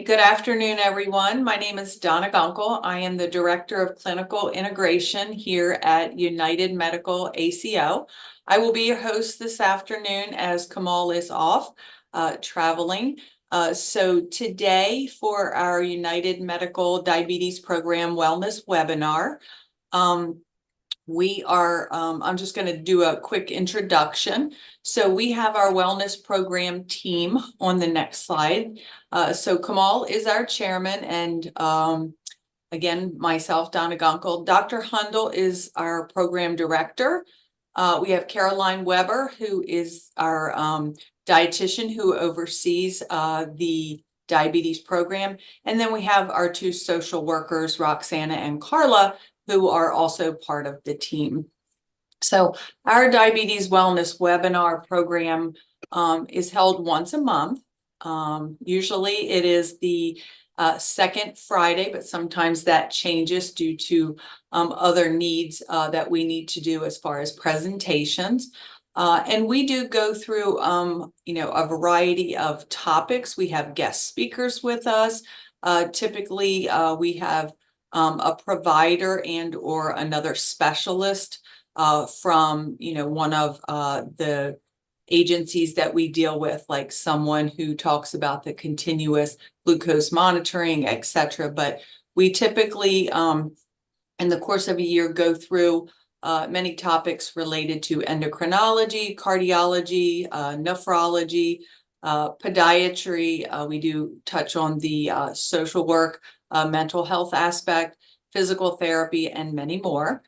Good afternoon, everyone. My name is Donna Gunkle. I am the Director of Clinical Integration here at United Medical ACO. I will be your host this afternoon as Kemal is off traveling. So today for our United Medical Diabetes Program Wellness webinar, I'm just going to do a quick introduction. So we have our wellness program team on the next slide. So Kemal is our chairman, and again, myself, Donna Gunkle. Dr. Hundle is our program director. We have Caroline Weber, who is our dietitian who oversees the diabetes program. And then we have our two social workers, Roxana and Carla, who are also part of the team. So our diabetes wellness webinar program is held once a month. Usually it is the second Friday, but sometimes that changes due to other needs that we need to do as far as presentations. And we do go through, a variety of topics. We have guest speakers with us. Typically, we have a provider and or another specialist from one of the agencies that we deal with, like someone who talks about the continuous glucose monitoring, etc. But we typically, in the course of a year, go through many topics related to endocrinology, cardiology, nephrology, podiatry. We do touch on the social work, mental health aspect, physical therapy, and many more.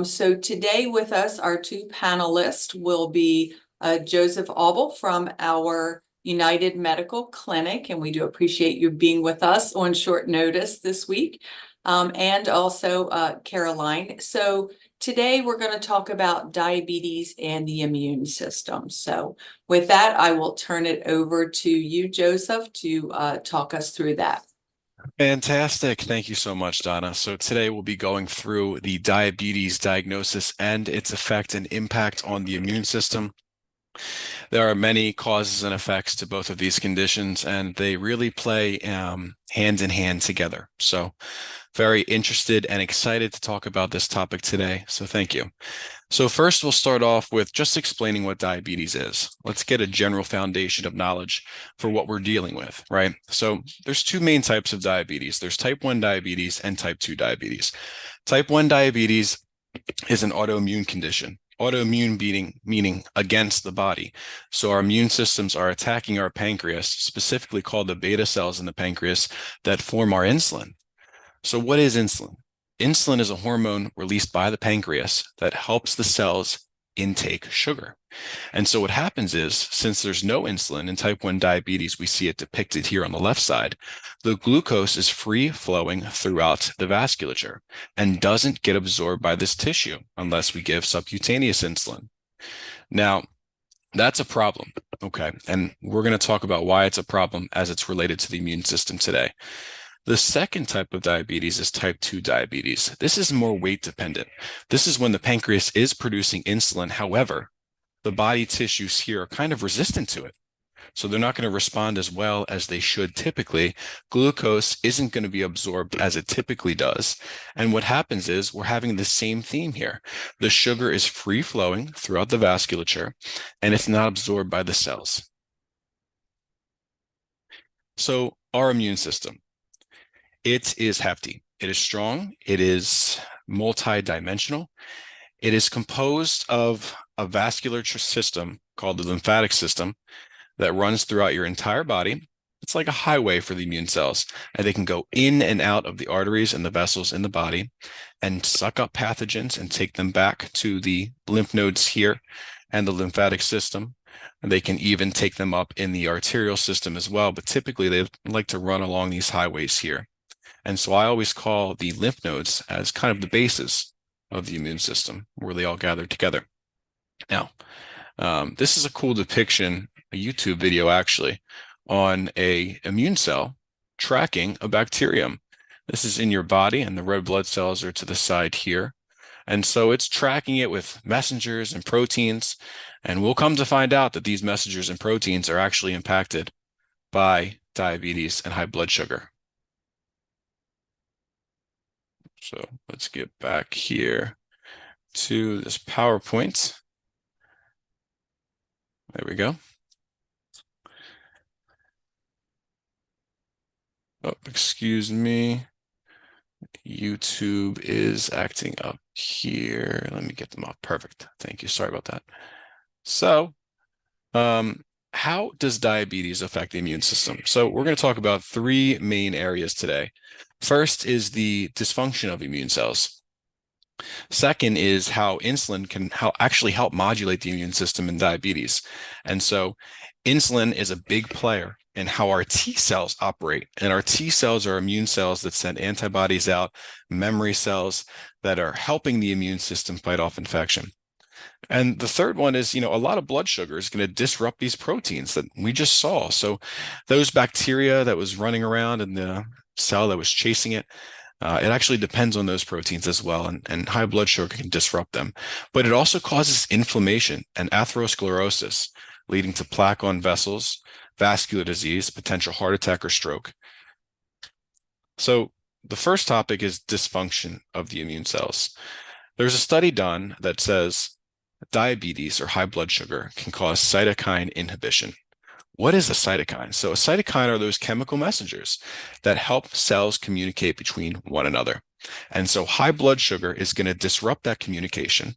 So today with us, our two panelists will be Joesph Auble from our United Medical Clinic, and we do appreciate you being with us on short notice this week, and also Caroline. So today we're going to talk about diabetes and the immune system. So with that, I will turn it over to you, Joesph, to talk us through that. Fantastic. Thank you so much, Donna. So today we'll be going through the diabetes diagnosis and its effect and impact on the immune system. There are many causes and effects to both of these conditions, and they really play hand in hand together. So very interested and excited to talk about this topic today. So thank you. So first, we'll start off with just explaining what diabetes is. Let's get a general foundation of knowledge for what we're dealing with, right? So there's two main types of diabetes. There's type 1 diabetes and type 2 diabetes. Type 1 diabetes is an autoimmune condition. Autoimmune meaning against the body. So our immune systems are attacking our pancreas, specifically called the beta cells in the pancreas that form our insulin. So what is insulin? Insulin is a hormone released by the pancreas that helps the cells intake sugar. And so what happens is, since there's no insulin in type 1 diabetes, we see it depicted here on the left side, the glucose is free flowing throughout the vasculature and doesn't get absorbed by this tissue unless we give subcutaneous insulin. Now, that's a problem, okay? And we're going to talk about why it's a problem as it's related to the immune system today. The second type of diabetes is type 2 diabetes. This is more weight dependent. This is when the pancreas is producing insulin. However, the body tissues here are kind of resistant to it. So they're not going to respond as well as they should typically. Glucose isn't going to be absorbed as it typically does. And what happens is we're having the same theme here. The sugar is free flowing throughout the vasculature, and it's not absorbed by the cells. So our immune system. It is hefty. It is strong. It is multidimensional. It is composed of a vascular system called the lymphatic system that runs throughout your entire body. It's like a highway for the immune cells, and they can go in and out of the arteries and the vessels in the body and suck up pathogens and take them back to the lymph nodes here and the lymphatic system. And they can even take them up in the arterial system as well, but typically they like to run along these highways here. And so I always call the lymph nodes as kind of the basis of the immune system, where they all gather together. Now, this is a cool depiction, a YouTube video actually, on a immune cell tracking a bacterium. This is in your body, and the red blood cells are to the side here. And so it's tracking it with messengers and proteins, and we'll come to find out that these messengers and proteins are actually impacted by diabetes and high blood sugar. So let's get back here to this PowerPoint. There we go. Oh, excuse me. YouTube is acting up here. Let me get them up. Perfect. Thank you. Sorry about that. So, how does diabetes affect the immune system? So we're going to talk about three main areas today. First is the dysfunction of immune cells. Second is how insulin can actually help modulate the immune system in diabetes. And so insulin is a big player in how our T cells operate. And our T cells are immune cells that send antibodies out, memory cells that are helping the immune system fight off infection. And the third one is, a lot of blood sugar is going to disrupt these proteins that we just saw. So those bacteria that was running around in the cell that was chasing it, it actually depends on those proteins as well, and high blood sugar can disrupt them. But it also causes inflammation and atherosclerosis, leading to plaque on vessels, vascular disease, potential heart attack or stroke. So the first topic is dysfunction of the immune cells. There's a study done that says diabetes or high blood sugar can cause cytokine inhibition. What is a cytokine? So a cytokine are those chemical messengers that help cells communicate between one another. And so high blood sugar is going to disrupt that communication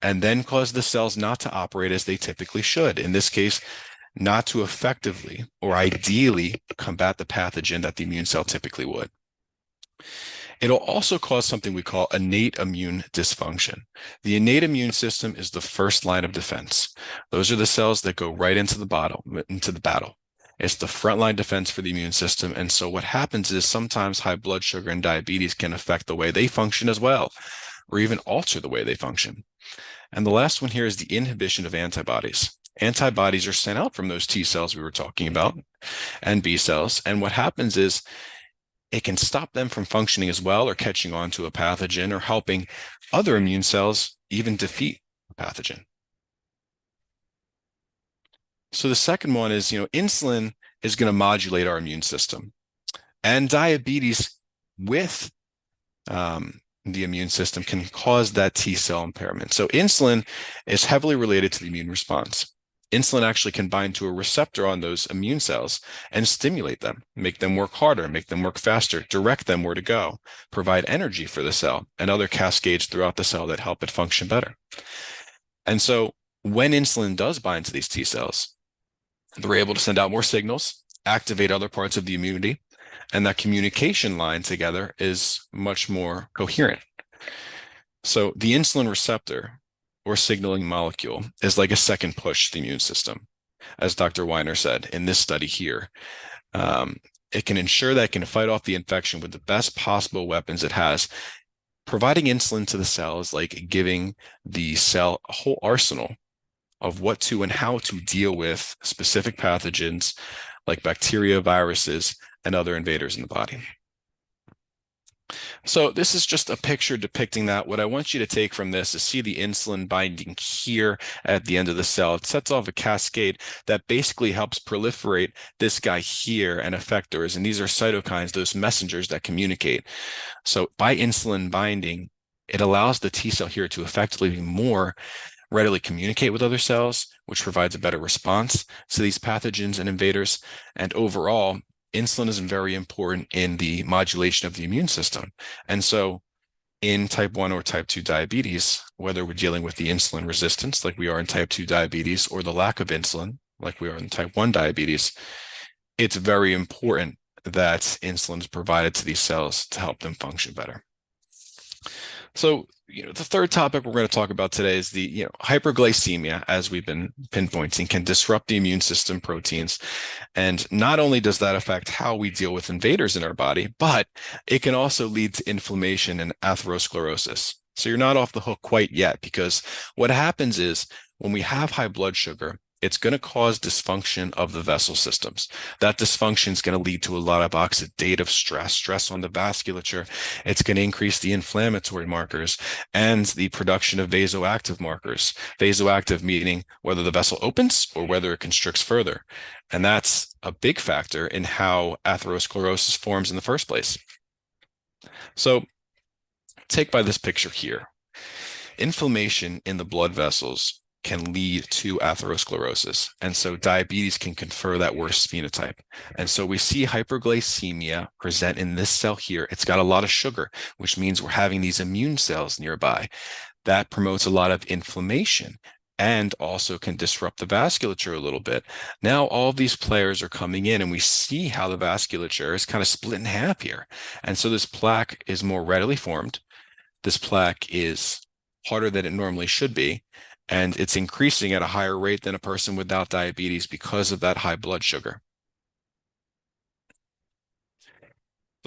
and then cause the cells not to operate as they typically should. In this case, not to effectively or ideally combat the pathogen that the immune cell typically would. It'll also cause something we call innate immune dysfunction. The innate immune system is the first line of defense. Those are the cells that go right into the battle. It's the frontline defense for the immune system. And so what happens is sometimes high blood sugar and diabetes can affect the way they function as well, or even alter the way they function. And the last one here is the inhibition of antibodies. Antibodies are sent out from those T cells we were talking about and B cells. And what happens is it can stop them from functioning as well or catching on to a pathogen or helping other immune cells even defeat a pathogen. So the second one is, insulin is going to modulate our immune system, and diabetes with the immune system can cause that T cell impairment. So insulin is heavily related to the immune response. Insulin actually can bind to a receptor on those immune cells and stimulate them, make them work harder, make them work faster, direct them where to go, provide energy for the cell and other cascades throughout the cell that help it function better. And so when insulin does bind to these T cells, they're able to send out more signals, activate other parts of the immunity, and that communication line together is much more coherent. So the insulin receptor or signaling molecule is like a second push to the immune system. As Dr. Weiner said in this study here, it can ensure that it can fight off the infection with the best possible weapons it has. Providing insulin to the cell is like giving the cell a whole arsenal of what to and how to deal with specific pathogens like bacteria, viruses, and other invaders in the body. So this is just a picture depicting that. What I want you to take from this is see the insulin binding here at the end of the cell. It sets off a cascade that basically helps proliferate this guy here and effectors. And these are cytokines, those messengers that communicate. So by insulin binding, it allows the T cell here to effectively more readily communicate with other cells, which provides a better response to these pathogens and invaders. And overall, insulin is very important in the modulation of the immune system. And so in type 1 or type 2 diabetes, whether we're dealing with the insulin resistance like we are in type 2 diabetes or the lack of insulin like we are in type 1 diabetes, it's very important that insulin is provided to these cells to help them function better. So, the third topic we're going to talk about today is the, hyperglycemia, as we've been pinpointing, can disrupt the immune system proteins. And not only does that affect how we deal with invaders in our body, but it can also lead to inflammation and atherosclerosis. So you're not off the hook quite yet, because what happens is when we have high blood sugar, it's going to cause dysfunction of the vessel systems. That dysfunction is going to lead to a lot of oxidative stress on the vasculature. It's going to increase the inflammatory markers and the production of vasoactive markers. Vasoactive meaning whether the vessel opens or whether it constricts further. And that's a big factor in how atherosclerosis forms in the first place. So take by this picture here. Inflammation in the blood vessels can lead to atherosclerosis. And so diabetes can confer that worst phenotype. And so we see hyperglycemia present in this cell here. It's got a lot of sugar, which means we're having these immune cells nearby. That promotes a lot of inflammation and also can disrupt the vasculature a little bit. Now all these players are coming in and we see how the vasculature is kind of split in half here. And so this plaque is more readily formed. This plaque is harder than it normally should be, and it's increasing at a higher rate than a person without diabetes because of that high blood sugar.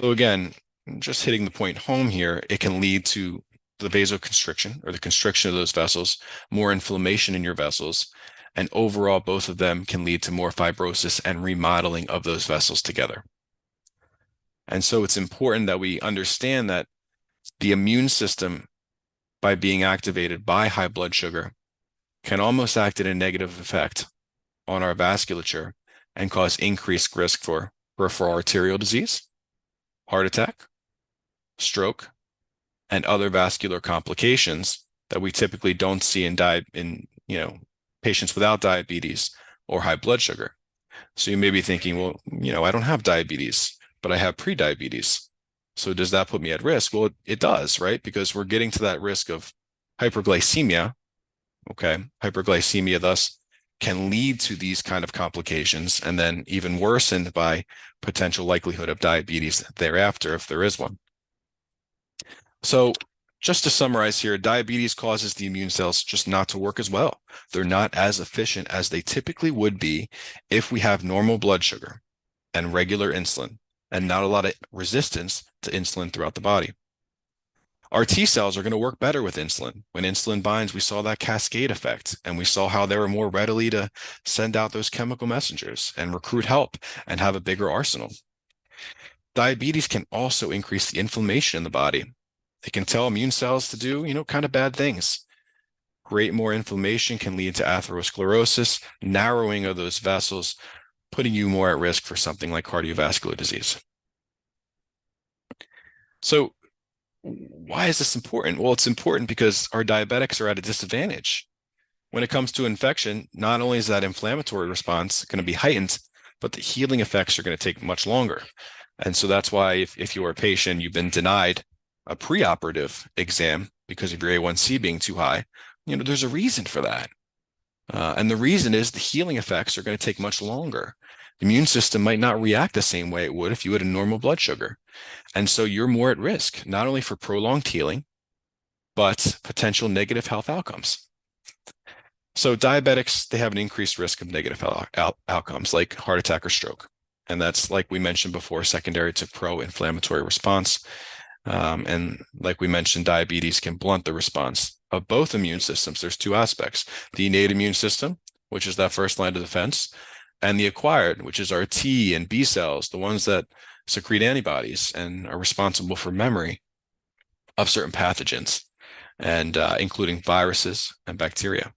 So again, just hitting the point home here, it can lead to the vasoconstriction or the constriction of those vessels, more inflammation in your vessels, and overall both of them can lead to more fibrosis and remodeling of those vessels together. And so it's important that we understand that the immune system, by being activated by high blood sugar, can almost act in a negative effect on our vasculature and cause increased risk for peripheral arterial disease, heart attack, stroke, and other vascular complications that we typically don't see in patients without diabetes or high blood sugar. So you may be thinking, well, I don't have diabetes, but I have prediabetes. So does that put me at risk? Well, it does, right? Because we're getting to that risk of hyperglycemia. Okay. Hyperglycemia thus can lead to these kind of complications and then even worsened by potential likelihood of diabetes thereafter, if there is one. So just to summarize here, diabetes causes the immune cells just not to work as well. They're not as efficient as they typically would be if we have normal blood sugar and regular insulin and not a lot of resistance to insulin throughout the body. Our T cells are going to work better with insulin. When insulin binds, we saw that cascade effect, and we saw how they were more readily to send out those chemical messengers and recruit help and have a bigger arsenal. Diabetes can also increase the inflammation in the body. It can tell immune cells to do, kind of bad things. Create more inflammation can lead to atherosclerosis, narrowing of those vessels, putting you more at risk for something like cardiovascular disease. So why is this important? Well, it's important because our diabetics are at a disadvantage. When it comes to infection, not only is that inflammatory response going to be heightened, but the healing effects are going to take much longer. And so that's why if you're a patient, you've been denied a preoperative exam because of your A1C being too high, there's a reason for that. And the reason is the healing effects are going to take much longer. The immune system might not react the same way it would if you had a normal blood sugar. And so you're more at risk, not only for prolonged healing, but potential negative health outcomes. So diabetics, they have an increased risk of negative outcomes like heart attack or stroke. And that's, like we mentioned before, secondary to pro-inflammatory response. And like we mentioned, diabetes can blunt the response of both immune systems. There's two aspects: the innate immune system, which is that first line of defense, and the acquired, which is our T and B cells, the ones that secrete antibodies and are responsible for memory of certain pathogens, and including viruses and bacteria.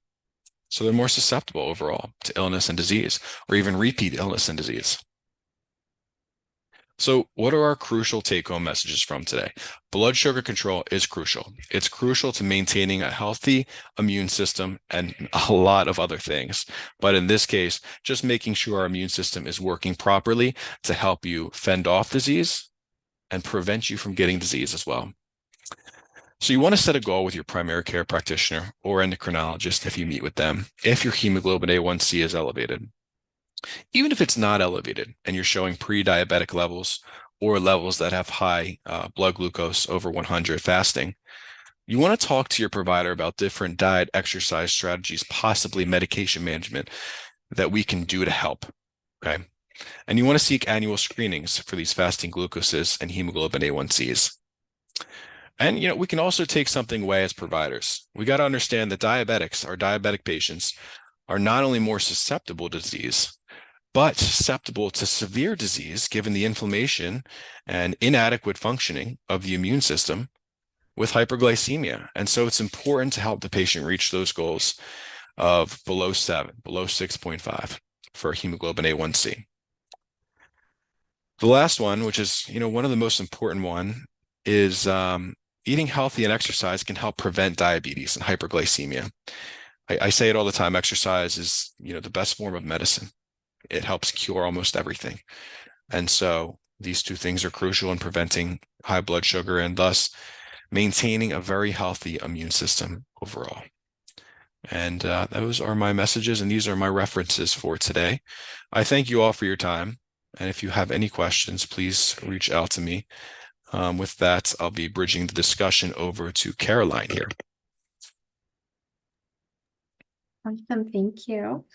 So they're more susceptible overall to illness and disease, or even repeat illness and disease. So what are our crucial take-home messages from today? Blood sugar control is crucial. It's crucial to maintaining a healthy immune system and a lot of other things. But in this case, just making sure our immune system is working properly to help you fend off disease and prevent you from getting disease as well. So you want to set a goal with your primary care practitioner or endocrinologist if you meet with them, if your hemoglobin A1C is elevated. Even if it's not elevated and you're showing pre-diabetic levels or levels that have high blood glucose over 100 fasting, you want to talk to your provider about different diet, exercise strategies, possibly medication management that we can do to help, okay? And you want to seek annual screenings for these fasting glucoses and hemoglobin A1Cs. And, we can also take something away as providers. We got to understand that diabetics, our diabetic patients, are not only more susceptible to disease, but susceptible to severe disease given the inflammation and inadequate functioning of the immune system with hyperglycemia. And so it's important to help the patient reach those goals of below 7, below 6.5 for hemoglobin A1C. The last one, which is, one of the most important one, is eating healthy and exercise can help prevent diabetes and hyperglycemia. I say it all the time, exercise is, the best form of medicine. It helps cure almost everything. And so these two things are crucial in preventing high blood sugar and thus maintaining a very healthy immune system overall. And those are my messages, and these are my references for today. I thank you all for your time. And if you have any questions, please reach out to me. With that, I'll be bridging the discussion over to Caroline here. Awesome, thank you.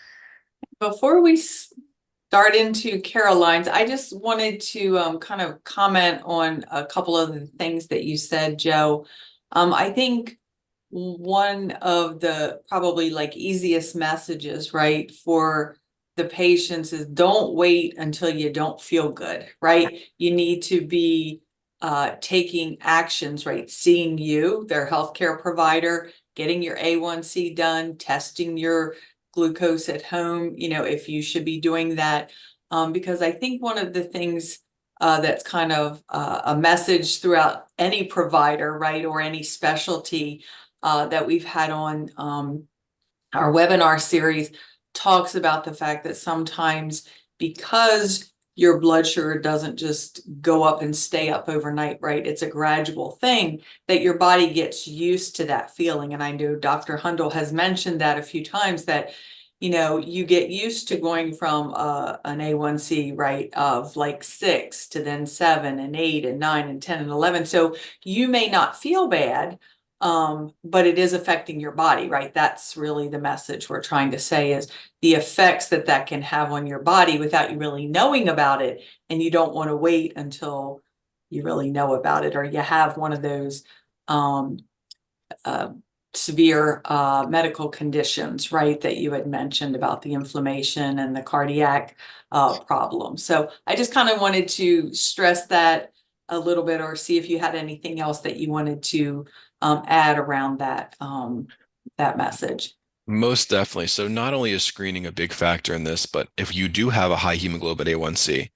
Before we start into Caroline's, I just wanted to kind of comment on a couple of the things that you said, Joe. I think one of the probably like easiest messages, right, for the patients is don't wait until you don't feel good, right? You need to be taking actions, right? Seeing you, their healthcare provider, getting your A1C done, testing your glucose at home, if you should be doing that. Because I think one of the things that's kind of a message throughout any provider, right, or any specialty that we've had on our webinar series talks about the fact that sometimes because your blood sugar doesn't just go up and stay up overnight, right? It's a gradual thing that your body gets used to that feeling. And I know Dr. Hundle has mentioned that a few times that, you get used to going from an A1C, right, of like 6 to then 7 and 8 and 9 and 10 and 11. So you may not feel bad, but it is affecting your body, right? That's really the message we're trying to say is the effects that can have on your body without you really knowing about it. And you don't want to wait until you really know about it or you have one of those severe medical conditions, right, that you had mentioned about the inflammation and the cardiac problem. So I just kind of wanted to stress that a little bit or see if you had anything else that you wanted to add around that message. Most definitely. So not only is screening a big factor in this, but if you do have a high hemoglobin A1C,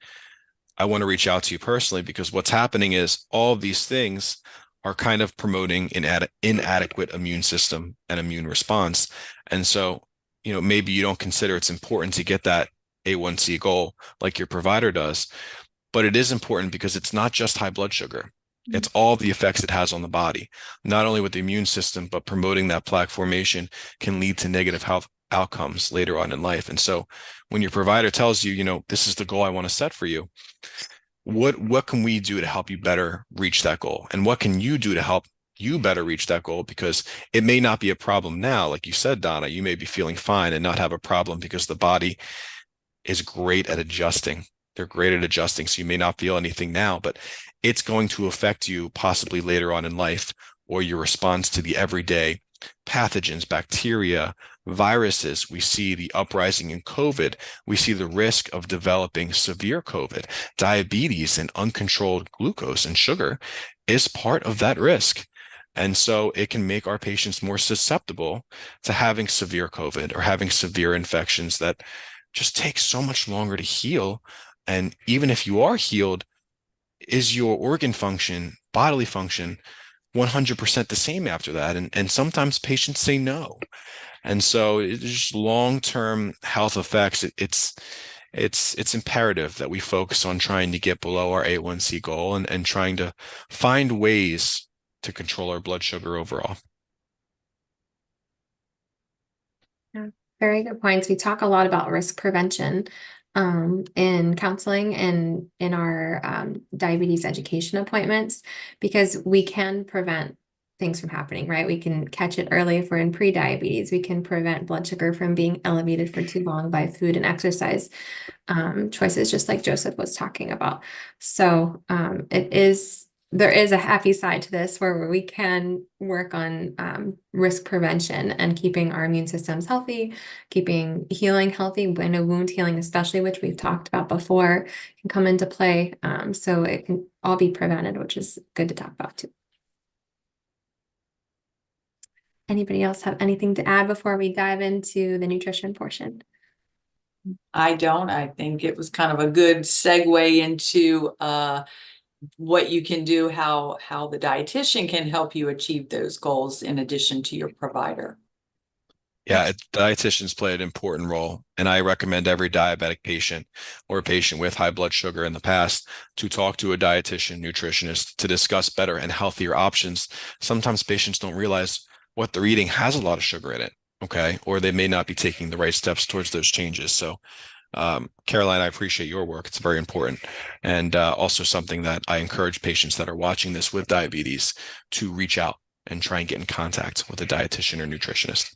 I want to reach out to you personally because what's happening is all of these things are kind of promoting an inadequate immune system and immune response. And so, maybe you don't consider it's important to get that A1C goal like your provider does, but it is important because it's not just high blood sugar. It's all the effects it has on the body, not only with the immune system, but promoting that plaque formation can lead to negative health outcomes later on in life. And so when your provider tells you, this is the goal I want to set for you, what can we do to help you better reach that goal? And what can you do to help you better reach that goal? Because it may not be a problem now. Like you said, Donna, you may be feeling fine and not have a problem because the body is great at adjusting. They're great at adjusting. So you may not feel anything now, but it's going to affect you possibly later on in life or your response to the everyday pathogens, bacteria, viruses. We see the uprising in COVID. We see the risk of developing severe COVID. Diabetes and uncontrolled glucose and sugar is part of that risk. And so it can make our patients more susceptible to having severe COVID or having severe infections that just take so much longer to heal. And even if you are healed, is your organ function, bodily function, 100% the same after that? And sometimes patients say no. And so it's just long-term health effects. It's imperative that we focus on trying to get below our A1C goal and trying to find ways to control our blood sugar overall. Yeah, very good points. We talk a lot about risk prevention in counseling and in our diabetes education appointments because we can prevent things from happening, right? We can catch it early if we're in pre-diabetes. We can prevent blood sugar from being elevated for too long by food and exercise choices, just like Joesph was talking about. So it is there is a happy side to this where we can work on risk prevention and keeping our immune systems healthy, keeping healing healthy. When a wound healing, especially, which we've talked about before, can come into play. So it can all be prevented, which is good to talk about too. Anybody else have anything to add before we dive into the nutrition portion? I don't. I think it was kind of a good segue into what you can do, how the dietitian can help you achieve those goals in addition to your provider. Yeah, dietitians play an important role, and I recommend every diabetic patient or a patient with high blood sugar in the past to talk to a dietitian, nutritionist to discuss better and healthier options. Sometimes patients don't realize what they're eating has a lot of sugar in it, okay? Or they may not be taking the right steps towards those changes. So, Caroline, I appreciate your work. It's very important. And also something that I encourage patients that are watching this with diabetes to reach out and try and get in contact with a dietitian or nutritionist.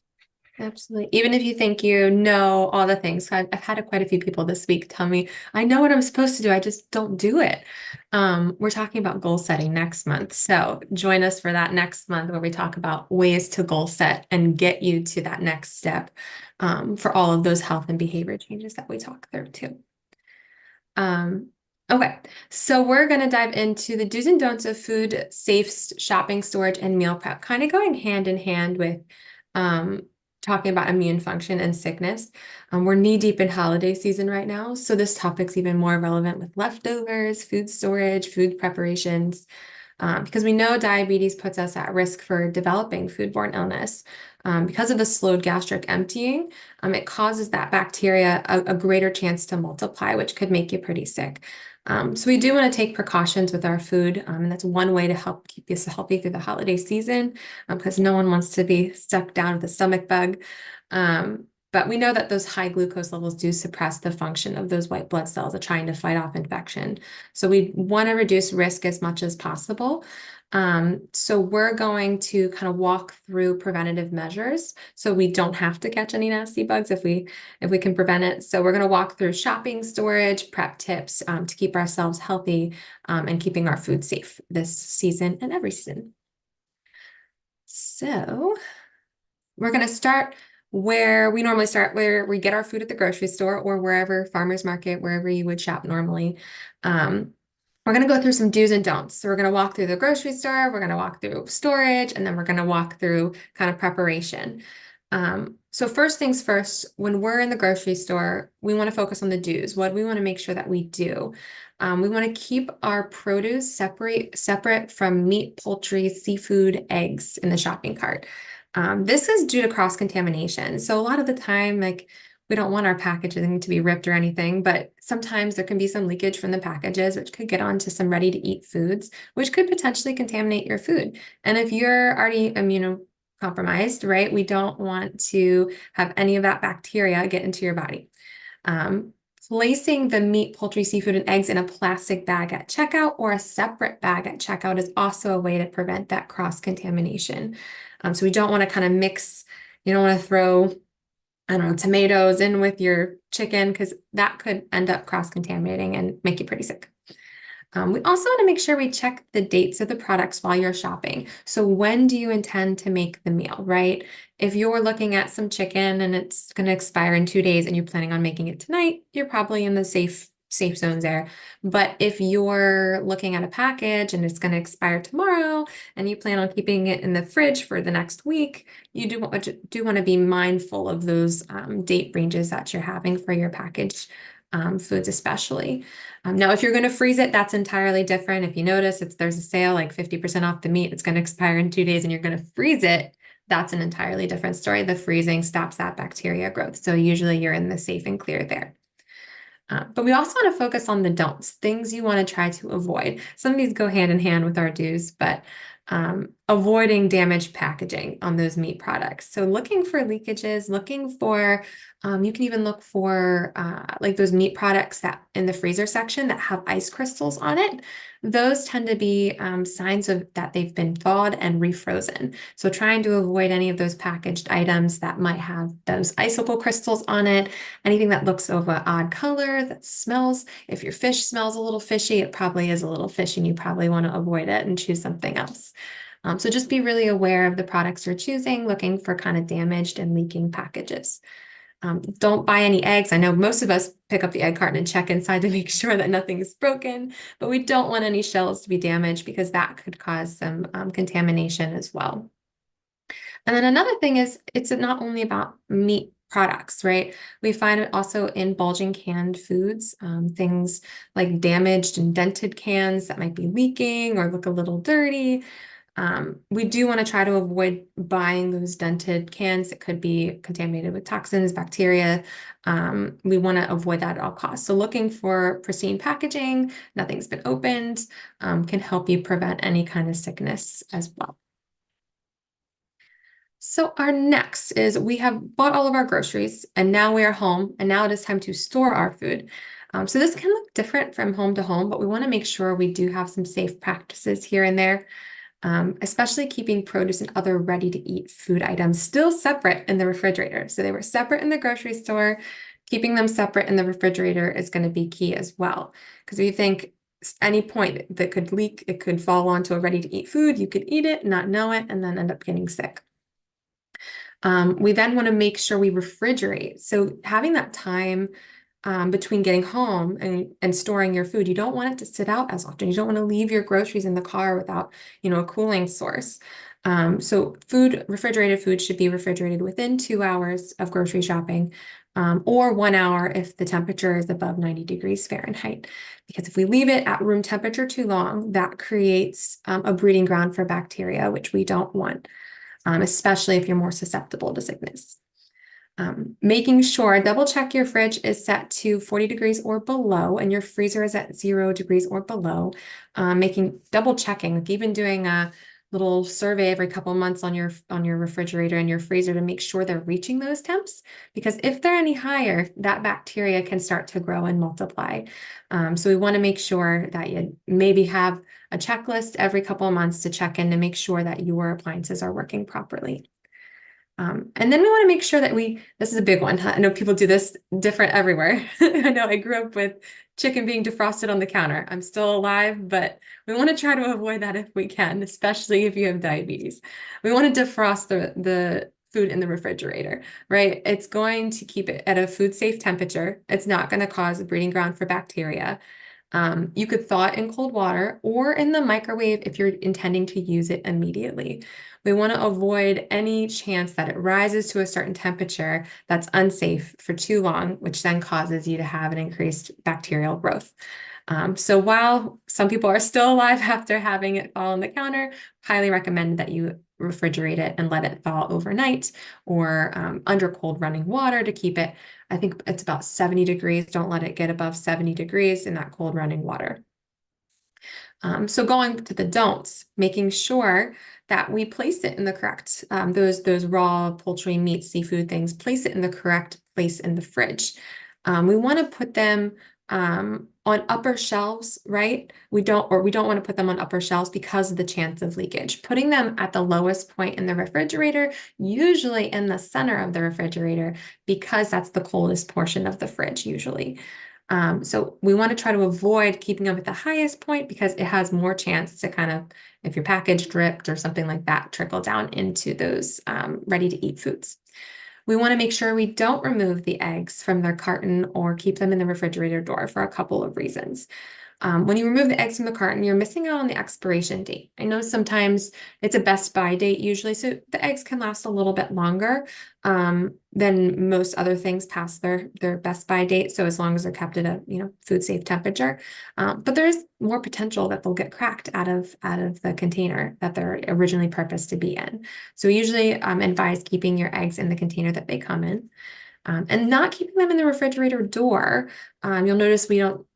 Absolutely. Even if you think you know all the things, I've had quite a few people this week tell me, I know what I'm supposed to do, I just don't do it. We're talking about goal setting next month. So join us for that next month where we talk about ways to goal set and get you to that next step for all of those health and behavior changes that we talk through too. Okay, so we're going to dive into the do's and don'ts of food, safe shopping, storage, and meal prep, kind of going hand in hand with talking about immune function and sickness. We're knee deep in holiday season right now, so this topic's even more relevant with leftovers, food storage, food preparations, because we know diabetes puts us at risk for developing foodborne illness. Because of the slowed gastric emptying, it causes that bacteria a greater chance to multiply, which could make you pretty sick. So we do want to take precautions with our food, and that's one way to help keep us healthy through the holiday season, because no one wants to be stuck down with a stomach bug. But we know that those high glucose levels do suppress the function of those white blood cells of trying to fight off infection. So we want to reduce risk as much as possible. So we're going to kind of walk through preventative measures so we don't have to catch any nasty bugs if we can prevent it. So we're going to walk through shopping, storage, prep tips to keep ourselves healthy and keeping our food safe this season and every season. So we're going to start where we normally start, where we get our food at the grocery store or wherever, farmer's market, wherever you would shop normally. We're going to go through some do's and don'ts. So we're going to walk through the grocery store, we're going to walk through storage, and then we're going to walk through kind of preparation. So first things first, when we're in the grocery store, we want to focus on the do's. What we want to make sure that we do. We want to keep our produce separate from meat, poultry, seafood, eggs in the shopping cart. This is due to cross-contamination. So a lot of the time, like, we don't want our packaging to be ripped or anything, but sometimes there can be some leakage from the packages, which could get onto some ready-to-eat foods, which could potentially contaminate your food. And if you're already immunocompromised, right, we don't want to have any of that bacteria get into your body. Placing the meat, poultry, seafood, and eggs in a plastic bag at checkout or a separate bag at checkout is also a way to prevent that cross-contamination. So we don't want to kind of mix, you don't want to throw, I don't know, tomatoes in with your chicken because that could end up cross-contaminating and make you pretty sick. We also want to make sure we check the dates of the products while you're shopping. So when do you intend to make the meal, right? If you're looking at some chicken and it's going to expire in 2 days and you're planning on making it tonight, you're probably in the safe zones there. But if you're looking at a package and it's going to expire tomorrow and you plan on keeping it in the fridge for the next week, you do want to be mindful of those date ranges that you're having for your package foods especially. Now, if you're going to freeze it, that's entirely different. If you notice there's a sale, like 50% off the meat, it's going to expire in 2 days and you're going to freeze it, that's an entirely different story. The freezing stops that bacteria growth. So usually you're in the safe and clear there. But we also want to focus on the don'ts, things you want to try to avoid. Some of these go hand in hand with our do's, but avoiding damaged packaging on those meat products. So looking for leakages, looking for, you can even look for like those meat products that in the freezer section that have ice crystals on it. Those tend to be signs of that they've been thawed and refrozen. So trying to avoid any of those packaged items that might have those icicle crystals on it, anything that looks of an odd color, that smells. If your fish smells a little fishy, it probably is a little fishy and you probably want to avoid it and choose something else. So just be really aware of the products you're choosing, looking for kind of damaged and leaking packages. Don't buy any eggs. I know most of us pick up the egg carton and check inside to make sure that nothing's broken, but we don't want any shells to be damaged because that could cause some contamination as well. And then another thing is it's not only about meat products, right? We find it also in bulging canned foods, things like damaged and dented cans that might be leaking or look a little dirty. We do want to try to avoid buying those dented cans that could be contaminated with toxins, bacteria. We want to avoid that at all costs. So looking for pristine packaging, nothing's been opened, can help you prevent any kind of sickness as well. So our next is we have bought all of our groceries and now we are home and now it is time to store our food. So this can look different from home to home, but we want to make sure we do have some safe practices here and there. Especially keeping produce and other ready-to-eat food items still separate in the refrigerator. So they were separate in the grocery store. Keeping them separate in the refrigerator is going to be key as well. Because if you think any point that could leak, it could fall onto a ready-to-eat food, you could eat it, not know it, and then end up getting sick. We then want to make sure we refrigerate. So having that time between getting home and storing your food, you don't want it to sit out as often. You don't want to leave your groceries in the car without, a cooling source. So refrigerated food should be refrigerated within 2 hours of grocery shopping, or 1 hour if the temperature is above 90 degrees Fahrenheit. Because if we leave it at room temperature too long, that creates a breeding ground for bacteria, which we don't want, especially if you're more susceptible to sickness. Making sure, double check your fridge is set to 40 degrees or below and your freezer is at 0 degrees or below. Double checking, like even doing a little survey every couple of months on your refrigerator and your freezer to make sure they're reaching those temps. Because if they're any higher, that bacteria can start to grow and multiply. So we want to make sure that you maybe have a checklist every couple of months to check in to make sure that your appliances are working properly. And then we want to make sure that this is a big one. I know people do this different everywhere. I know I grew up with chicken being defrosted on the counter. I'm still alive, but we want to try to avoid that if we can, especially if you have diabetes. We want to defrost the food in the refrigerator, right? It's going to keep it at a food safe temperature. It's not going to cause a breeding ground for bacteria. You could thaw it in cold water or in the microwave if you're intending to use it immediately. We want to avoid any chance that it rises to a certain temperature that's unsafe for too long, which then causes you to have an increased bacterial growth. So while some people are still alive after having it fall on the counter, highly recommend that you refrigerate it and let it thaw overnight or under cold running water to keep it. I think it's about 70 degrees. Don't let it get above 70 degrees in that cold running water. So going to the don'ts, making sure that we place it in the correct, those raw poultry, meat, seafood things, place it in the correct place in the fridge. We want to put them on upper shelves, right? We don't want to put them on upper shelves because of the chance of leakage. Putting them at the lowest point in the refrigerator, usually in the center of the refrigerator, because that's the coldest portion of the fridge usually. So we want to try to avoid keeping them at the highest point because it has more chance to kind of, if your package dripped or something like that, trickle down into those ready-to-eat foods. We want to make sure we don't remove the eggs from their carton or keep them in the refrigerator door for a couple of reasons. When you remove the eggs from the carton, you're missing out on the expiration date. I know sometimes it's a best by date usually, so the eggs can last a little bit longer than most other things past their best by date. So as long as they're kept at a food safe temperature, but there is more potential that they'll get cracked out of the container that they're originally purposed to be in. So we usually advise keeping your eggs in the container that they come in. And not keeping them in the refrigerator door. You'll notice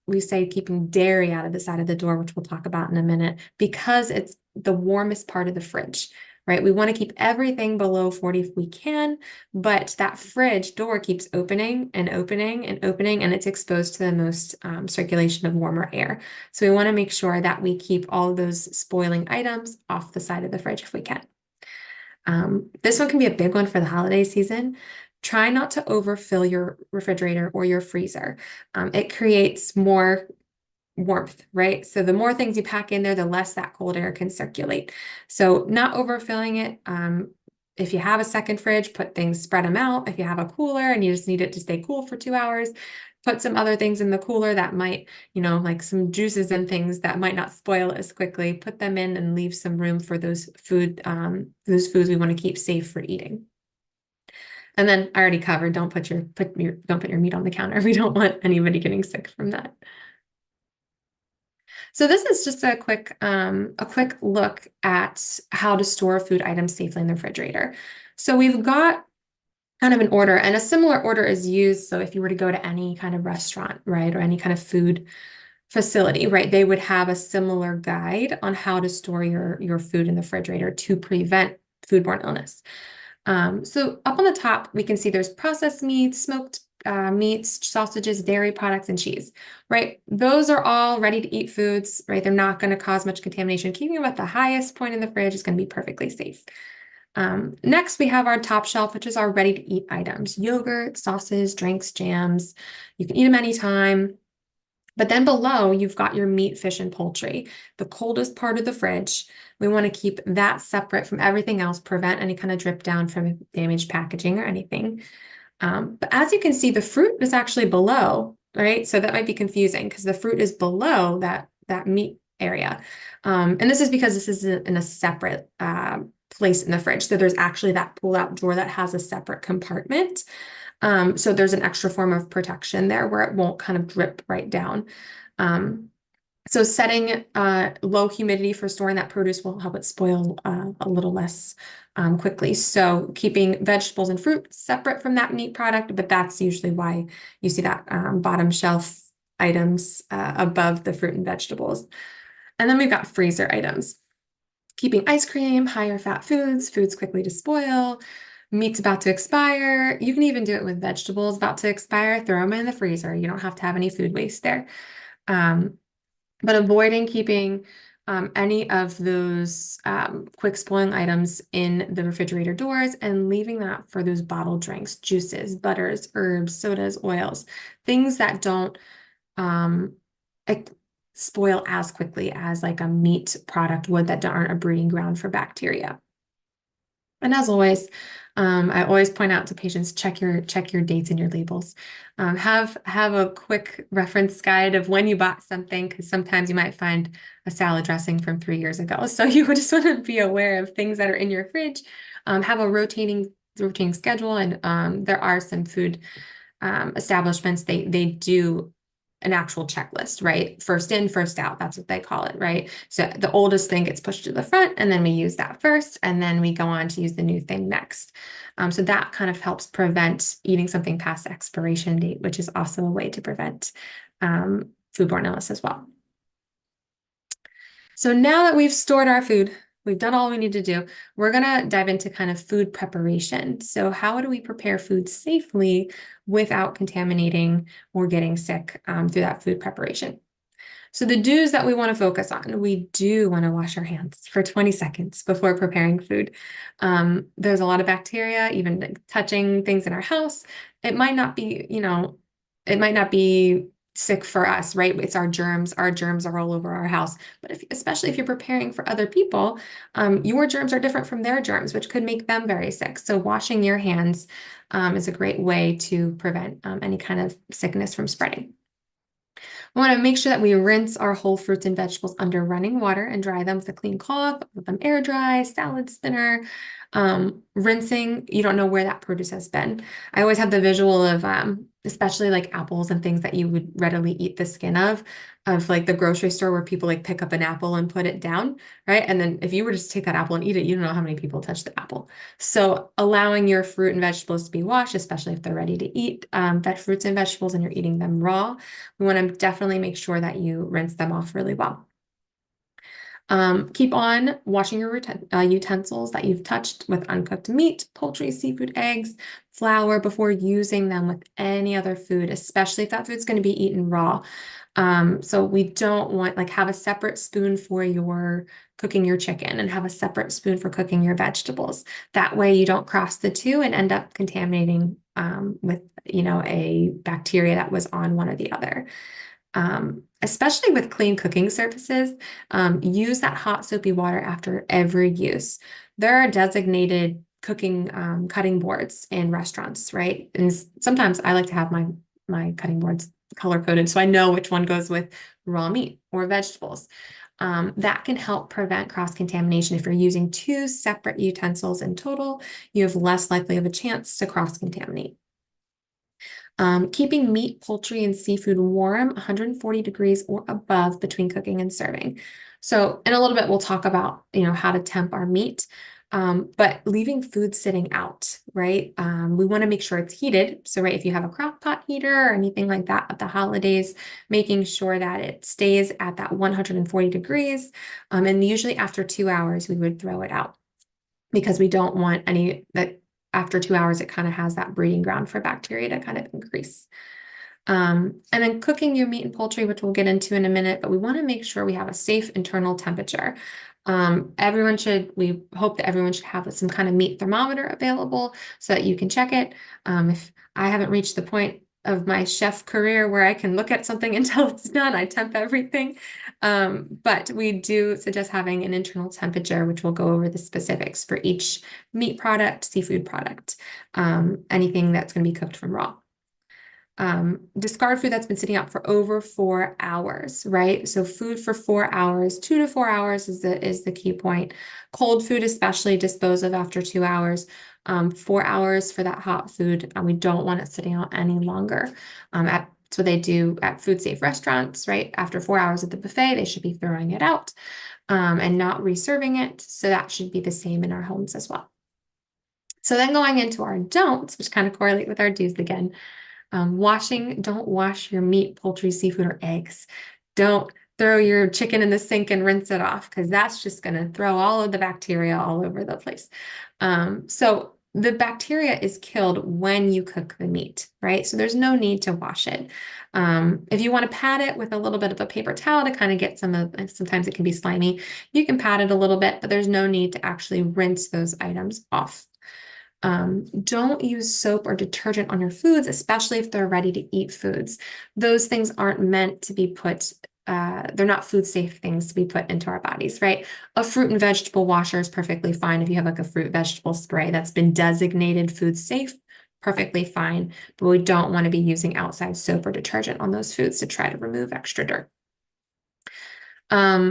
we say keeping dairy out of the side of the door, which we'll talk about in a minute, because it's the warmest part of the fridge, right? We want to keep everything below 40 if we can, but that fridge door keeps opening and opening and opening, and it's exposed to the most circulation of warmer air. So we want to make sure that we keep all of those spoiling items off the side of the fridge if we can. This one can be a big one for the holiday season. Try not to overfill your refrigerator or your freezer. It creates more warmth, right? So the more things you pack in there, the less that cold air can circulate. So not overfilling it. If you have a second fridge, spread them out. If you have a cooler and you just need it to stay cool for 2 hours, put some other things in the cooler that might, like some juices and things that might not spoil as quickly. Put them in and leave some room for those foods we want to keep safe for eating. And then I already covered, don't put your meat on the counter. We don't want anybody getting sick from that. So this is just a quick look at how to store food items safely in the refrigerator. So we've got kind of an order, and a similar order is used. So if you were to go to any kind of restaurant, right, or any kind of food facility, right, they would have a similar guide on how to store your food in the refrigerator to prevent foodborne illness. So up on the top, we can see there's processed meats, smoked meats, sausages, dairy products, and cheese, right? Those are all ready to eat foods, right? They're not going to cause much contamination. Keeping them at the highest point in the fridge is going to be perfectly safe. Next, we have our top shelf, which is our ready to eat items, yogurt, sauces, drinks, jams. You can eat them anytime. But then below, you've got your meat, fish, and poultry, the coldest part of the fridge. We want to keep that separate from everything else, prevent any kind of drip down from damaged packaging or anything. But as you can see, the fruit is actually below, right? So that might be confusing because the fruit is below that meat area. And this is because this is in a separate place in the fridge. So there's actually that pull-out drawer that has a separate compartment. So there's an extra form of protection there where it won't kind of drip right down. So setting low humidity for storing that produce will help it spoil a little less quickly. So keeping vegetables and fruit separate from that meat product, but that's usually why you see that bottom shelf items above the fruit and vegetables. And then we've got freezer items. Keeping ice cream, higher fat foods quickly to spoil, meat's about to expire. You can even do it with vegetables about to expire, throw them in the freezer. You don't have to have any food waste there. But avoiding keeping any of those quick spoiling items in the refrigerator doors and leaving that for those bottled drinks, juices, butters, herbs, sodas, oils, things that don't spoil as quickly as like a meat product would that aren't a breeding ground for bacteria. And as always, I always point out to patients, check your dates in your labels. Have a quick reference guide of when you bought something, because sometimes you might find a salad dressing from 3 years ago. So you just want to be aware of things that are in your fridge. Have a rotating schedule, and there are some food establishments, they do an actual checklist, right? First in, first out. That's what they call it, right? So the oldest thing gets pushed to the front, and then we use that first, and then we go on to use the new thing next. So that kind of helps prevent eating something past expiration date, which is also a way to prevent foodborne illness as well. So now that we've stored our food, we've done all we need to do, we're going to dive into kind of food preparation. So how do we prepare food safely without contaminating or getting sick through that food preparation? So the do's that we want to focus on, we do want to wash our hands for 20 seconds before preparing food. There's a lot of bacteria, even like touching things in our house. It might not be, it might not be sick for us, right? It's our germs. Our germs are all over our house. But especially if you're preparing for other people, your germs are different from their germs, which could make them very sick. So washing your hands is a great way to prevent any kind of sickness from spreading. We want to make sure that we rinse our whole fruits and vegetables under running water and dry them with a clean cloth, let them air dry, salad spinner. Rinsing, you don't know where that produce has been. I always have the visual of especially like apples and things that you would readily eat the skin of like the grocery store where people like pick up an apple and put it down, right? And then if you were to just take that apple and eat it, you don't know how many people touched the apple. So allowing your fruit and vegetables to be washed, especially if they're ready to eat, fruits and vegetables and you're eating them raw, we want to definitely make sure that you rinse them off really well. Keep on washing your utensils that you've touched with uncooked meat, poultry, seafood, eggs, flour before using them with any other food, especially if that food's going to be eaten raw. So we don't want, like, have a separate spoon for your cooking your chicken and have a separate spoon for cooking your vegetables. That way you don't cross the two and end up contaminating with, a bacteria that was on one or the other. Especially with clean cooking surfaces, use that hot soapy water after every use. There are designated cooking cutting boards in restaurants, right? And sometimes I like to have my cutting boards color coded so I know which one goes with raw meat or vegetables. That can help prevent cross-contamination. If you're using 2 separate utensils in total, you have less likely of a chance to cross-contaminate. Keeping meat, poultry, and seafood warm, 140 degrees or above between cooking and serving. So in a little bit, we'll talk about, how to temp our meat, but leaving food sitting out, right? We want to make sure it's heated. So, right, if you have a crock pot heater or anything like that at the holidays, making sure that it stays at that 140 degrees. And usually after 2 hours, we would throw it out because we don't want any that after 2 hours, it kind of has that breeding ground for bacteria to kind of increase. And then cooking your meat and poultry, which we'll get into in a minute, but we want to make sure we have a safe internal temperature. We hope that everyone should have some kind of meat thermometer available so that you can check it. If I haven't reached the point of my chef career where I can look at something until it's done, I temp everything. But we do suggest having an internal temperature, which we'll go over the specifics for each meat product, seafood product, anything that's going to be cooked from raw. Discard food that's been sitting out for over 4 hours, right? So food for 4 hours, 2 to 4 hours is the key point. Cold food, especially, dispose of after 2 hours. 4 hours for that hot food, and we don't want it sitting out any longer. That's what they do at food safe restaurants, right? After 4 hours at the buffet, they should be throwing it out and not reserving it. So that should be the same in our homes as well. So then going into our don'ts, which kind of correlate with our do's again. Don't wash your meat, poultry, seafood, or eggs. Don't throw your chicken in the sink and rinse it off because that's just going to throw all of the bacteria all over the place. So the bacteria is killed when you cook the meat, right? So there's no need to wash it. If you want to pat it with a little bit of a paper towel to kind of get sometimes it can be slimy, you can pat it a little bit, but there's no need to actually rinse those items off. Don't use soap or detergent on your foods, especially if they're ready to eat foods. Those things aren't meant to be put, they're not food safe things to be put into our bodies, right? A fruit and vegetable washer is perfectly fine if you have like a fruit vegetable spray that's been designated food safe, perfectly fine, but we don't want to be using outside soap or detergent on those foods to try to remove extra dirt.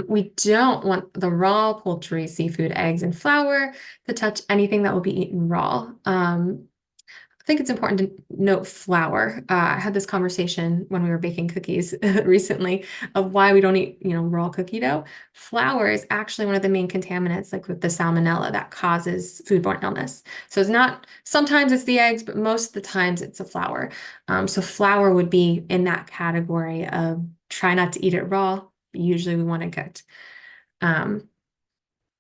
We don't want the raw poultry, seafood, eggs, and flour to touch anything that will be eaten raw. I think it's important to note flour. I had this conversation when we were baking cookies recently of why we don't eat, raw cookie dough. Flour is actually one of the main contaminants, like with the salmonella, that causes foodborne illness. So it's not, sometimes it's the eggs, but most of the times it's the flour. So flour would be in that category of try not to eat it raw. Usually we want it cooked.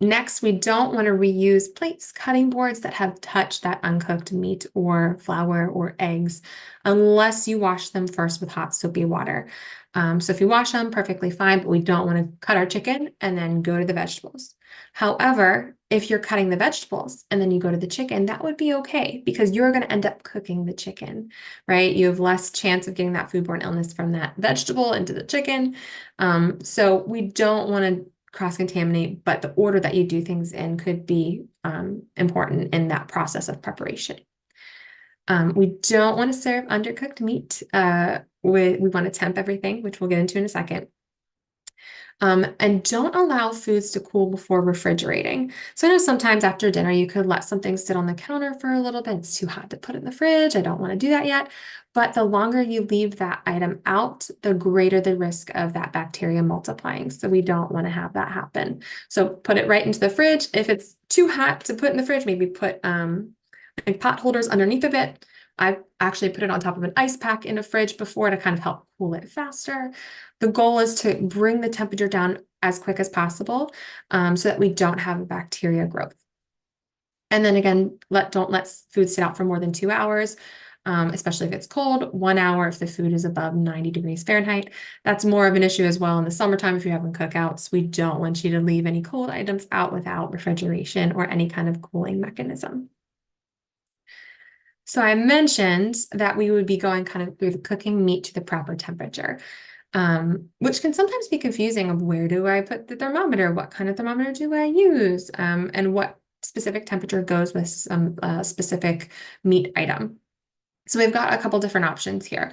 Next, we don't want to reuse plates, cutting boards that have touched that uncooked meat or flour or eggs unless you wash them first with hot soapy water. So if you wash them, perfectly fine, but we don't want to cut our chicken and then go to the vegetables. However, if you're cutting the vegetables and then you go to the chicken, that would be okay because you're going to end up cooking the chicken, right? You have less chance of getting that foodborne illness from that vegetable into the chicken. So we don't want to cross-contaminate, but the order that you do things in could be important in that process of preparation. We don't want to serve undercooked meat. We want to temp everything, which we'll get into in a second. And don't allow foods to cool before refrigerating. So I know sometimes after dinner, you could let something sit on the counter for a little bit. It's too hot to put in the fridge. I don't want to do that yet. But the longer you leave that item out, the greater the risk of that bacteria multiplying. So we don't want to have that happen. So put it right into the fridge. If it's too hot to put in the fridge, maybe put like pot holders underneath of it. I've actually put it on top of an ice pack in a fridge before to kind of help cool it faster. The goal is to bring the temperature down as quick as possible, so that we don't have a bacteria growth. And then again, don't let food sit out for more than 2 hours, especially if it's cold. 1 hour if the food is above 90 degrees Fahrenheit. That's more of an issue as well in the summertime if you're having cookouts. We don't want you to leave any cold items out without refrigeration or any kind of cooling mechanism. So I mentioned that we would be going kind of through the cooking meat to the proper temperature, which can sometimes be confusing of where do I put the thermometer? What kind of thermometer do I use? And what specific temperature goes with some specific meat item. So we've got a couple different options here.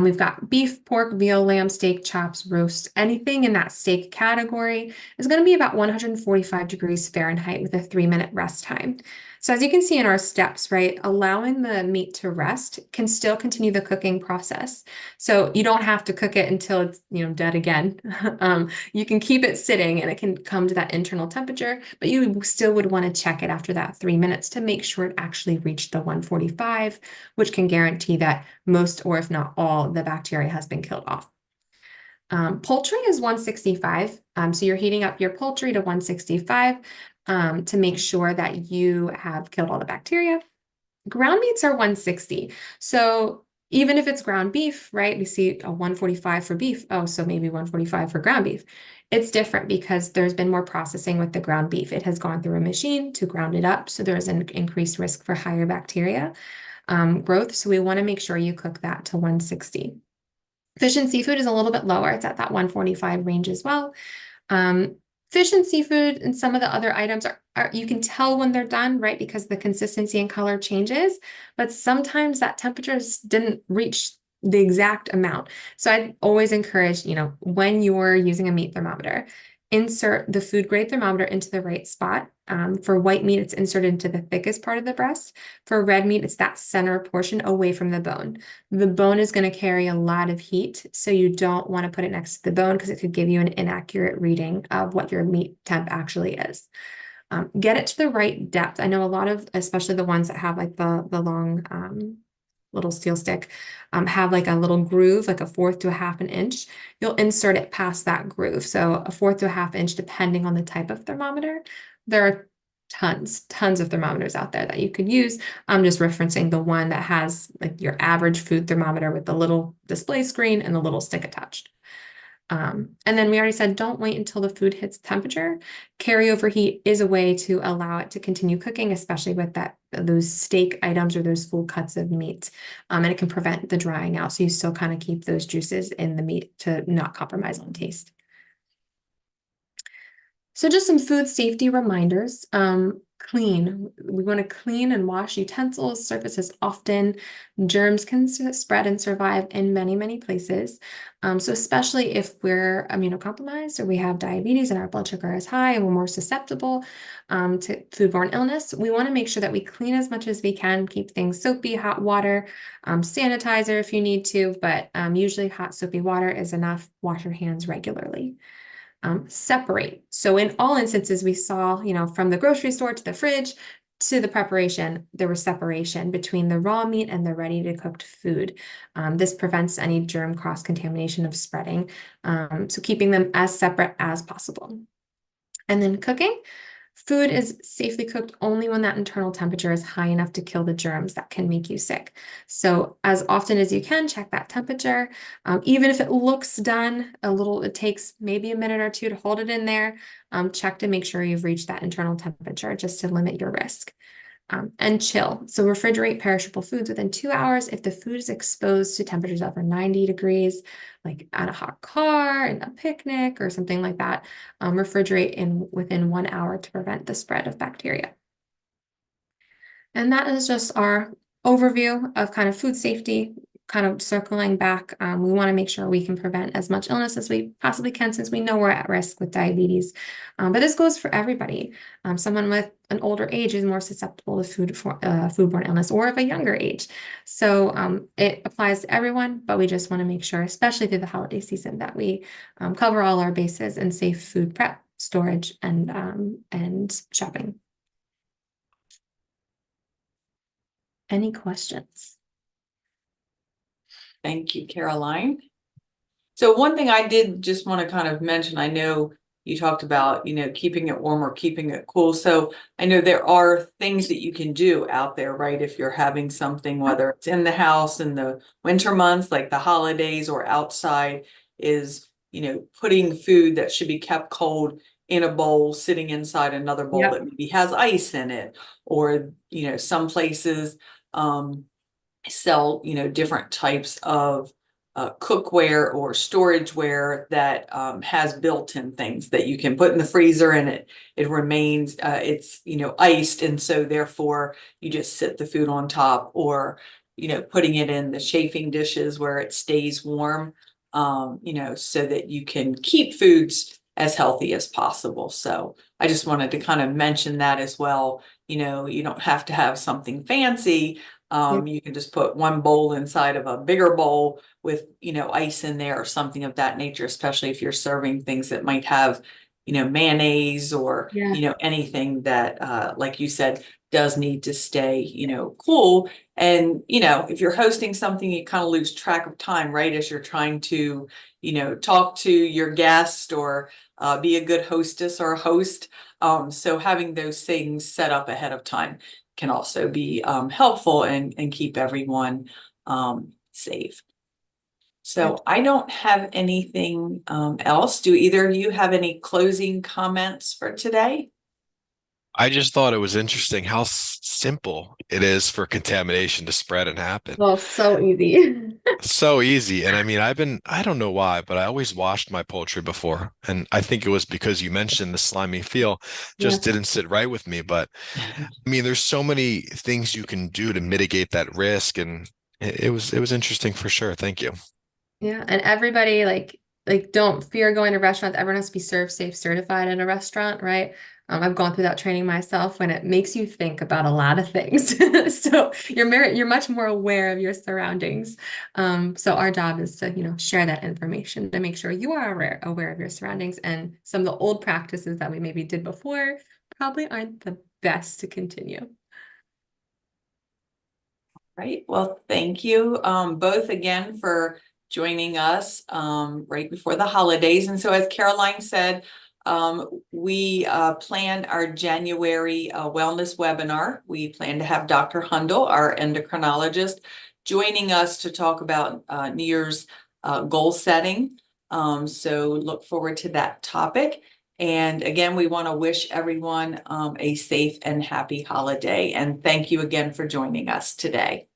We've got beef, pork, veal, lamb, steak, chops, roast. Anything in that steak category is going to be about 145 degrees Fahrenheit with a 3-minute rest time. So as you can see in our steps, right, allowing the meat to rest can still continue the cooking process. So you don't have to cook it until it's, dead again. You can keep it sitting and it can come to that internal temperature, but you still would want to check it after that 3 minutes to make sure it actually reached the 145, which can guarantee that most, or if not all, the bacteria has been killed off. Poultry is 165. So you're heating up your poultry to 165 to make sure that you have killed all the bacteria. Ground meats are 160. So even if it's ground beef, right, we see a 145 for beef. Oh, so maybe 145 for ground beef. It's different because there's been more processing with the ground beef. It has gone through a machine to ground it up. So there's an increased risk for higher bacteria growth. So we want to make sure you cook that to 160. Fish and seafood is a little bit lower. It's at that 145 range as well. Fish and seafood and some of the other items are you can tell when they're done, right? Because the consistency and color changes, but sometimes that temperature didn't reach the exact amount. So I'd always encourage, when you're using a meat thermometer, insert the food grade thermometer into the right spot. For white meat, it's inserted into the thickest part of the breast. For red meat, it's that center portion away from the bone. The bone is going to carry a lot of heat, so you don't want to put it next to the bone because it could give you an inaccurate reading of what your meat temp actually is. Get it to the right depth. I know a lot of, especially the ones that have like the long little steel stick, have like a little groove, like a 1/4 to a 1/2 inch. You'll insert it past that groove. So a 1/4 to a 1/2 inch, depending on the type of thermometer. There are tons of thermometers out there that you could use. I'm just referencing the one that has like your average food thermometer with the little display screen and the little stick attached. And then we already said, don't wait until the food hits temperature. Carryover heat is a way to allow it to continue cooking, especially with those steak items or those full cuts of meat. And it can prevent the drying out. So you still kind of keep those juices in the meat to not compromise on taste. So just some food safety reminders. Clean. We want to clean and wash utensils, surfaces often. Germs can spread and survive in many places. So especially if we're immunocompromised or we have diabetes and our blood sugar is high and we're more susceptible to foodborne illness, we want to make sure that we clean as much as we can, keep things soapy, hot water, sanitizer if you need to, but usually hot soapy water is enough. Wash your hands regularly. Separate. So in all instances, we saw, from the grocery store to the fridge to the preparation, there was separation between the raw meat and the ready to cooked food. This prevents any germ cross-contamination of spreading. So keeping them as separate as possible. And then cooking. Food is safely cooked only when that internal temperature is high enough to kill the germs that can make you sick. So as often as you can, check that temperature. Even if it looks done, it takes maybe a minute or two to hold it in there. Check to make sure you've reached that internal temperature just to limit your risk. And chill. So refrigerate perishable foods within 2 hours if the food is exposed to temperatures over 90 degrees, like at a hot car, in a picnic, or something like that. Refrigerate within 1 hour to prevent the spread of bacteria. And that is just our overview of kind of food safety. Kind of circling back, we want to make sure we can prevent as much illness as we possibly can, since we know we're at risk with diabetes. But this goes for everybody. Someone with an older age is more susceptible to foodborne illness, or of a younger age. So it applies to everyone, but we just want to make sure, especially through the holiday season, that we cover all our bases in safe food prep, storage, and shopping. Any questions? Thank you, Caroline. So one thing I did just want to kind of mention, I know you talked about, keeping it warm or keeping it cool. So I know there are things that you can do out there, right? If you're having something, whether it's in the house in the winter months, like the holidays, or outside, is, putting food that should be kept cold in a bowl, sitting inside another bowl Yep. that maybe has ice in it. Or, some places sell, different types of cookware or storageware that has built-in things that you can put in the freezer, and it remains it's iced, and so therefore you just sit the food on top, or putting it in the chafing dishes where it stays warm, so that you can keep foods as healthy as possible. So I just wanted to kind of mention that as well. You don't have to have something fancy. You can just put one bowl inside of a bigger bowl with, ice in there or something of that nature, especially if you're serving things that might have, mayonnaise or, Yeah. anything that, like you said, does need to stay, cool. And, if you're hosting something, you kind of lose track of time, right? As you're trying to, talk to your guest, or be a good hostess or host. So having those things set up ahead of time can also be helpful and keep everyone safe. So I don't have anything else. Do either of you have any closing comments for today? I just thought it was interesting how simple it is for contamination to spread and happen. Well, so easy. So easy. And I mean, I don't know why, but I always washed my poultry before. And I think it was because you mentioned the slimy feel Yeah. just didn't sit right with me. But I mean, there's so many things you can do to mitigate that risk. And it was interesting for sure. Thank you. Yeah, and everybody don't fear going to restaurants. Everyone has to be serve safe certified in a restaurant, right? I've gone through that training myself, when it makes you think about a lot of things. So you're much more aware of your surroundings. So our job is to, share that information to make sure you are aware of your surroundings, and some of the old practices that we maybe did before probably aren't the best to continue. Right. Well, thank you both again for joining us right before the holidays. And so, as Caroline said, we plan our January wellness webinar. We plan to have Dr. Hundle, our endocrinologist, joining us to talk about New Year's goal setting. So look forward to that topic. And again, we want to wish everyone a safe and happy holiday. And thank you again for joining us today.